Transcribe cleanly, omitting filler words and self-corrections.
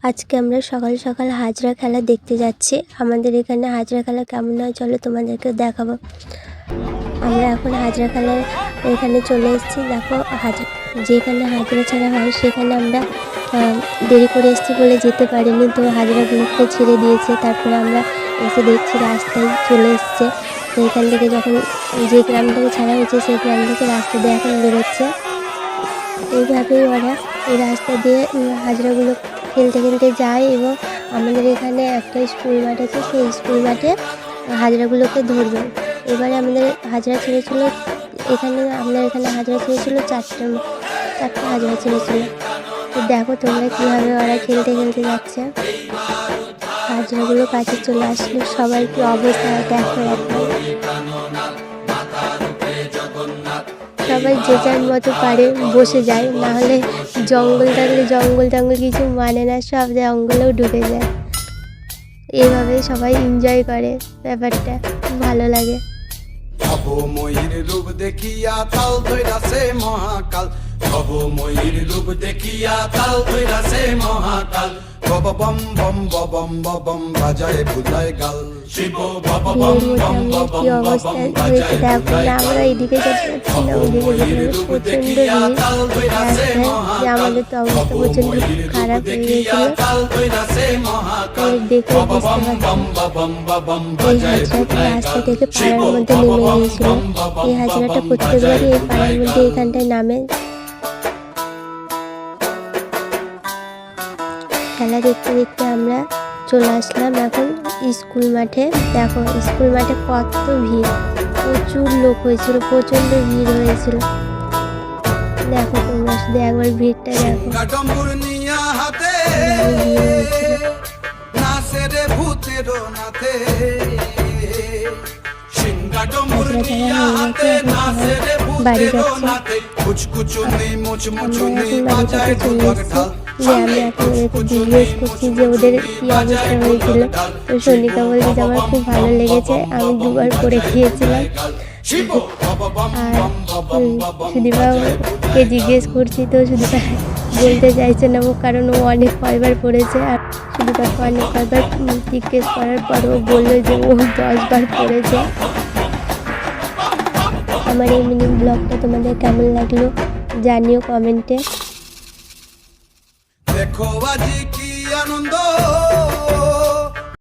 আজকে আমরা সকাল সকাল হাজরা খেলা দেখতে যাচ্ছি। আমাদের এখানে হাজরা খেলা কেমন হয় চলো তোমাদেরকে দেখাবো। আমরা এখন হাজরা খেলার এখানে চলে এসেছি। দেখো যেখানে হাজরা ছাড়া হয় সেখানে আমরা দেরি করে এসেছি বলে যেতে পারিনি, তো হাজরাগুলোকে ছেড়ে দিয়েছে। তারপরে আমরা এসে দেখছি রাস্তায় চলে এসছে। তো এখান থেকে যখন যে গ্রাম থেকে ছাড়া হয়েছে সেই গ্রাম থেকে রাস্তা দিয়ে এখন বেরোচ্ছে। এইভাবেই ওরা এই রাস্তা দিয়ে হাজরাগুলো খেলতে খেলতে যায় এবং আমাদের এখানে একটা স্কুল মাঠ আছে, সেই স্কুল মাঠে হাজরাগুলোকে ধরবে। এবারে আমাদের হাজরা ছেড়েছিল আমাদের এখানে হাজরা ছেড়েছিল চারটে হাজরা ছেড়েছিল। তো দেখো তোমরা কীভাবে ওরা খেলতে খেলতে যাচ্ছে। হাজরাগুলো কাছে চলে আসলো, সবাই কি অবস্থা দেখো একবার। সবাই যে যার মতো পারে বসে যায়, নাহলে জঙ্গল থাকলে জঙ্গল কিছু মানে না, সব জঙ্গলেও ঢুকে যায়। এইভাবে সবাই এনজয় করে, ব্যাপারটা ভালো লাগে। ময়ূর রূপ দেখিয়া তাল ধইরাছে মহাকাল, ময়ূর রূপ দেখিয়া তাল ধইরাছে মহাকাল। বম বম বম বম বম বাজায় বুঝায় গাল, শিব বম বম বম বম বম বাজায় বুঝায় গাল। আমরা এদিকে যাচ্ছি না ওইদিকে, প্রচন্ড ভিড় রাস্তায়। আমাদের তো অবস্থা প্রচন্ড খারাপ হয়ে গিয়েছিল, দেখে বুঝতে পারছি। এই হাজরাটা রাস্তা থেকে পাড়ার মধ্যে নেমে গিয়েছিল। এই হাজরাটা প্রত্যেকবারই এই পাড়ার মধ্যে এখানটায় নামে। খেলা দেখতে দেখতে আমরা চলে আসলাম এখন স্কুল মাঠে। দেখো স্কুল মাঠে কত ভিড়, প্রচুর লোক হয়েছিল, প্রচন্ড ভিড় হয়েছিল। দেখো তোমরা শুধু একবার ভিড়টা দেখো। বাড়ি যাচ্ছে, আমি এখন ওদেরকে জিজ্ঞেস করছি যে ওদের কী অবস্থা হয়েছিল। তো সনিকা বলছে যে আমার খুব ভালো লেগেছে, আমি দুবার করে খেয়েছিলাম। আর সুদীপাকে জিজ্ঞেস করছি, তো সুদীপা বলতে চাইছে না ও, কারণ ও অনেক কয়বার পড়েছে। আর সুদীপাকে অনেক কয়বার জিজ্ঞেস করার পর ও বললো যে ও 10 বার পড়েছে। আমার এই মিনি ব্লগটা তোমাদের কেমন লাগলো জানিও কমেন্টে। দেখো আজি কি আনন্দ।